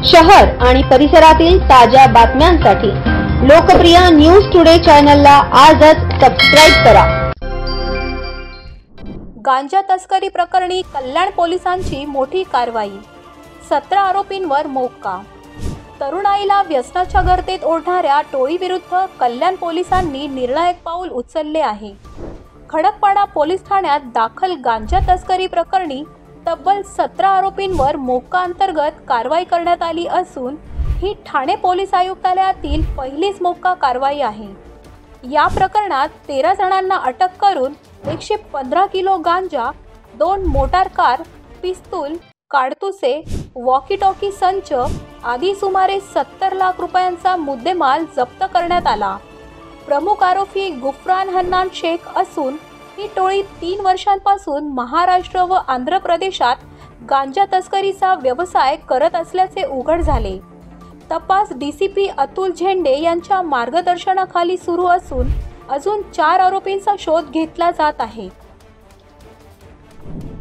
शहर आणि परिसरातील ताज्या बातम्यांसाठी लोकप्रिय न्यूज टुडे चॅनलला आजच सबस्क्राइब करा। गांजा तस्करी प्रकरणी कल्याण पोलिसांची मोठी कारवाई, 17 आरोपींवर मोक्का। तरुणाईला व्यसनाच्या गर्दीत ओढणाऱ्या टोळीविरुद्ध कल्याण पोलिसांनी निर्णायक पाऊल उचलले आहे। खडकपाडा पोलीस ठाण्यात दाखल गांजा तस्करी प्रकरणी तब्बल 17 आरोपींवर मोक्का अंतर्गत कारवाई करण्यात आली असून ही ठाणे पोलीस आयुक्तालयातील पहिलीच मोक्का कारवाई आहे। या प्रकरणात 13 जणांना अटक करून 115 किलो गांजा, 2 मोटार कार, पिस्तूल, काडतुसे, वॉकी टॉकी संच आदी सुमारे 70 लाख रुपयांचा मुद्देमाल जप्त करण्यात आला। प्रमुख आरोपी गुफरान हन्नान शेख असून ही टोळी 3 वर्षांपासून महाराष्ट्र व आंध्र प्रदेशात गांजा तस्करीचा व्यवसाय करत असल्याचे उघड झाले। तपास डीसीपी अतुल झेंडे यांच्या मार्गदर्शनाखाली सुरू असून अजून 4 आरोपींचा शोध घेतला जात आहे।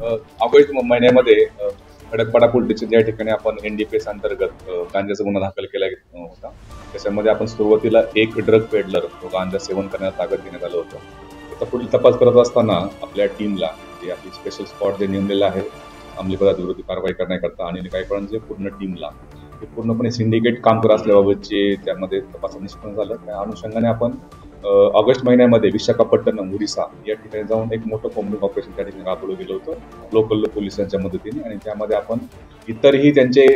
ऑगस्ट महिन्यामध्ये खडकपाडा पोलीस स्टेशन या ठिकाणी आपण एनडीपीएस अंतर्गत गांजाचा गुन्हा दाखल केला होता। त्याच्यामध्ये आपण सुरुवातीला एक ड्रग पेडलर गांजा सेवन करण्यास ताब्यात घेण्यात आलं होतं। त्याचा पुढील तपास करत असताना आपल्या टीमला जे आपली स्पेशल स्क्वॉड जे नेमलेलं आहे अंमली पदार्थ विरोधी कारवाई करण्याकरता आणि काही कळांचे पूर्ण टीमला ते पूर्णपणे सिंडिकेट काम करत असल्याबाबतचे त्यामध्ये तपास निष्पन्न झालं। त्या अनुषंगाने आपण ऑगस्ट महिन्यामध्ये विशाखापट्टणम ओडिसा या ठिकाणी जाऊन एक मोठं कॉम्बिंग ऑपरेशन त्या ठिकाणी राबवलं गेलं होतं लोकल पोलिसांच्या मदतीने। आणि त्यामध्ये आपण इतरही त्यांचे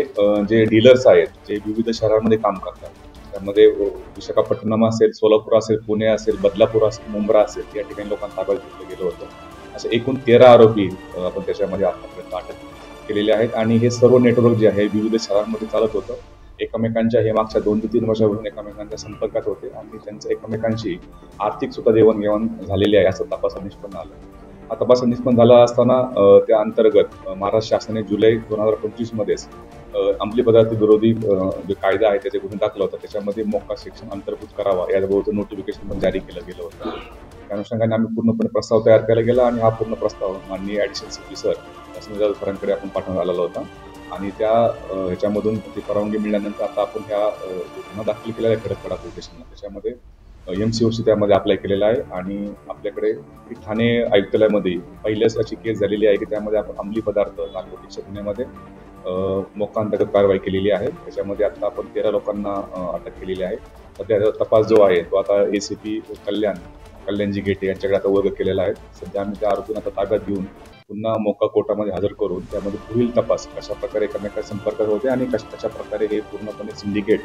जे डीलर्स आहेत जे विविध शहरांमध्ये काम करतात, त्यामध्ये विशाखापट्टणम असेल, सोलापूर असेल, पुणे असेल, बदलापूर असेल, मुंब्रा असेल या ठिकाणी लोकांना ताब्यात घेतलं गेलं होतं। असे एकूण 13 आरोपी आपण त्याच्यामध्ये आतापर्यंत अटक केलेले आहेत। आणि हे सर्व नेटवर्क जे आहे विविध शहरांमध्ये चालत होतं। एकमेकांच्या हे मागच्या 2 ते 3 वर्षापासून एकमेकांच्या संपर्कात होते आणि त्यांचं एकमेकांशी आर्थिक सुद्धा देवाणघेवाण झालेली आहे असं तपासात निष्पन्न आलं। हा तपास निष्पन्न झाला असताना त्या अंतर्गत महाराष्ट्र शासनाने जुलै 2025 मध्येच अंमली पदार्थ विरोधी जो कायदा आहे त्याचे गुन्हे दाखल होता, त्याच्यामध्ये मोक्का सेक्शन अंतर्भूत करावा याबाबत नोटिफिकेशन पण जारी केलं गेलं होतं। त्या अनुषंगाने आम्ही पूर्णपणे प्रस्ताव तयार केला गेला आणि हा पूर्ण प्रस्ताव माननीय ॲडिशनल सीपी सर सरांकडे आपण पाठवण्यात आलेला होता। आणि त्या ह्याच्यामधून ती परवानगी मिळाल्यानंतर आता आपण ह्या गुन्हा दाखल केलेला आहे खडकपाडा पोलीस स्टेशनला, त्याच्यामध्ये MCOC त्यामध्ये अप्लाय केलेला आहे। आणि आपल्याकडे ठाणे आयुक्तालयामध्ये पहिल्याच अशी केस झालेली आहे की त्यामध्ये आपण अंमली पदार्थ नार्कोटिक्सच्या गुन्ह्यामध्ये मोक्का अंतर्गत कारवाई केलेली आहे। त्याच्यामध्ये आता आपण 13 लोकांना अटक केलेली आहे। सध्या तपास जो आहे तो आता ACP कल्याणजी गेटे यांच्याकडे आता वर्ग केलेला आहे। सध्या आम्ही त्या आरोपींना आता ताब्यात घेऊन पुन्हा मोक्का कोर्टामध्ये हजर करून त्यामध्ये पुढील तपास कशा प्रकारे एकमेकांच्या संपर्कात होते आणि कशा प्रकारे हे पूर्णपणे सिंडिकेट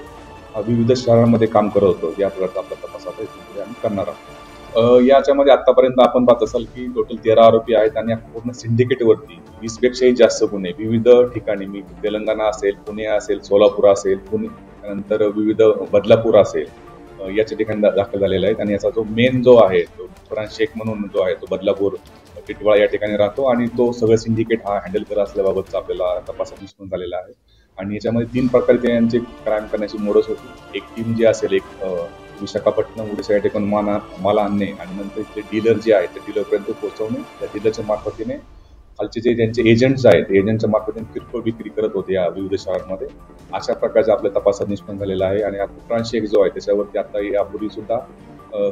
विविध शहरांमध्ये काम करत होतं या प्रकारचा आपला तपास आता आम्ही करणार आहोत। याच्यामध्ये आतापर्यंत आपण पाहत असाल की टोटल 13 आरोपी आहेत आणि पूर्ण सिंडिकेटवरती 20 पेक्षाही जास्त गुन्हे विविध ठिकाणी, मी तेलंगणा असेल, पुणे असेल, सोलापूर असेल, नंतर विविध बदलापूर असेल याच्या ठिकाणी दाखल झालेला आहे। आणि याचा जो मेन जो आहे तो गुफरान शेख म्हणून जो आहे तो बदलापूर टिटवाळा या ठिकाणी राहतो आणि तो सगळं सिंडिकेट हा हँडल करत असल्याबाबतचा आपल्याला तपासात निष्पन्न झालेला आहे। आणि याच्यामध्ये 3 प्रकारे त्यांची क्राईम करण्याची मोडस होती। एक टीम जी असेल, एक विशाखापट्टणम ओडिसा या ठिकाणी माल आणणे आणि नंतर ते डीलर जे आहे त्या डीलरपर्यंत पोहोचवणे, त्या डीलरच्या मार्फतीने खालचे जे ज्यांचे एजंट्स आहेत एजंटच्या मार्फतीने किरकोळ विक्री करत होते या विविध शहरांमध्ये। अशा प्रकारचा आपल्या तपासात निष्पन्न झालेला आहे। आणि हा गुफरान शेख जो आहे त्याच्यावरती आता यापूर्वी सुद्धा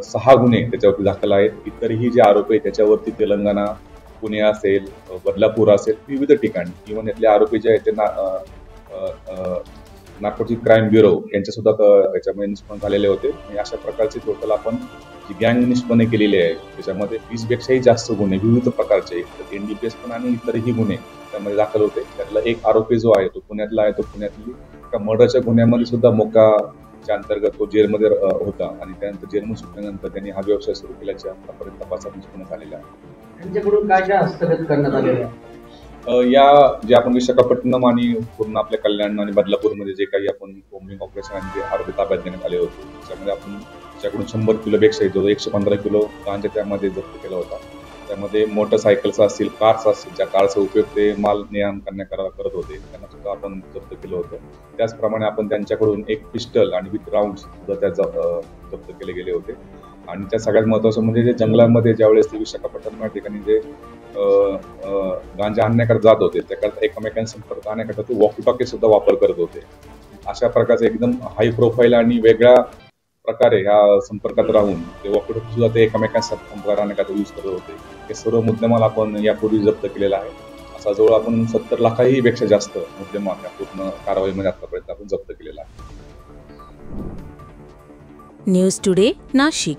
6 गुन्हे त्याच्यावरती दाखल आहेत। इतरही जे आरोपी आहेत त्याच्यावरती तेलंगणा, पुणे असेल, बदलापूर असेल, विविध ठिकाणी इव्हन यातले आरोपी जे आहेत त्यांना नार्कोटिक क्राईम ब्युरो यांच्या सुद्धा याच्यामध्ये निष्पन्न झालेले होते। आणि अशा प्रकारचे टोटल आपण जी गँग निष्पन्न केलेली आहे त्याच्यामध्ये 20 पेक्षाही जास्त गुन्हे विविध प्रकारचे NDPS पण आणि इतरही गुन्हे त्यामध्ये दाखल होते। त्यातला एक आरोपी जो आहे तो पुण्यातला आहे, तो पुण्यातली एका मर्डरच्या गुन्ह्यामध्ये सुद्धा मोक्काच्या अंतर्गत तो जेलमध्ये होता आणि त्यानंतर जेलमधून सुटल्यानंतर त्यांनी हा व्यवसाय सुरू केल्याच्या आतापर्यंत तपासात निष्पन्न झालेला आहे। त्यांच्याकडून काय हस्तगत करण्यात आलेलं आहे? या जे आपण विशाखापट्टणम आणि पूर्ण आपल्या कल्याण आणि बदलापूरमध्ये जे काही आपण कॉम्बिंग ऑपरेशन आणि जे आरोपी ताब्यात घेण्यात आले होते त्याच्यामध्ये आपण त्याच्याकडून 100 किलो पेक्षा 115 किलो गांजा त्यामध्ये जप्त केला होता। त्यामध्ये मोटरसायकल्स असतील, कार्स असतील, ज्या कारचा उपयोग ते माल ने-आण करत होते त्यांना सुद्धा आपण जप्त केलं होतं। त्याचप्रमाणे आपण त्यांच्याकडून एक पिस्टल आणि विथ राऊंड्स सुद्धा त्या जप्त केले गेले होते। आणि त्या सगळ्यात महत्त्वाचं म्हणजे जे जंगलांमध्ये ज्यावेळेस ते विशाखापट्टणम या ठिकाणी जे गांजा आणण्याकरता जात होते त्याकरता एकमेकांना संपर्क आणण्याकरता ते वॉकी टॉकी सुद्धा वापर करत होते। अशा प्रकारचे एकदम हाय प्रोफाईल आणि वेगळ्या प्रकारे ह्या संपर्कात राहून ते वॉकी सुद्धा ते एकमेकांच्या संपर्कात राहण्याकरता यूज करत होते. हे सर्व मुद्देमाल आपण यापूर्वी जप्त केलेला आहे. असा जवळ आपण 70 लाखाही पेक्षा जास्त मुद्देमाल या पूर्ण कारवाईमध्ये आतापर्यंत आपण जप्त केलेला आहे. News today Nashik.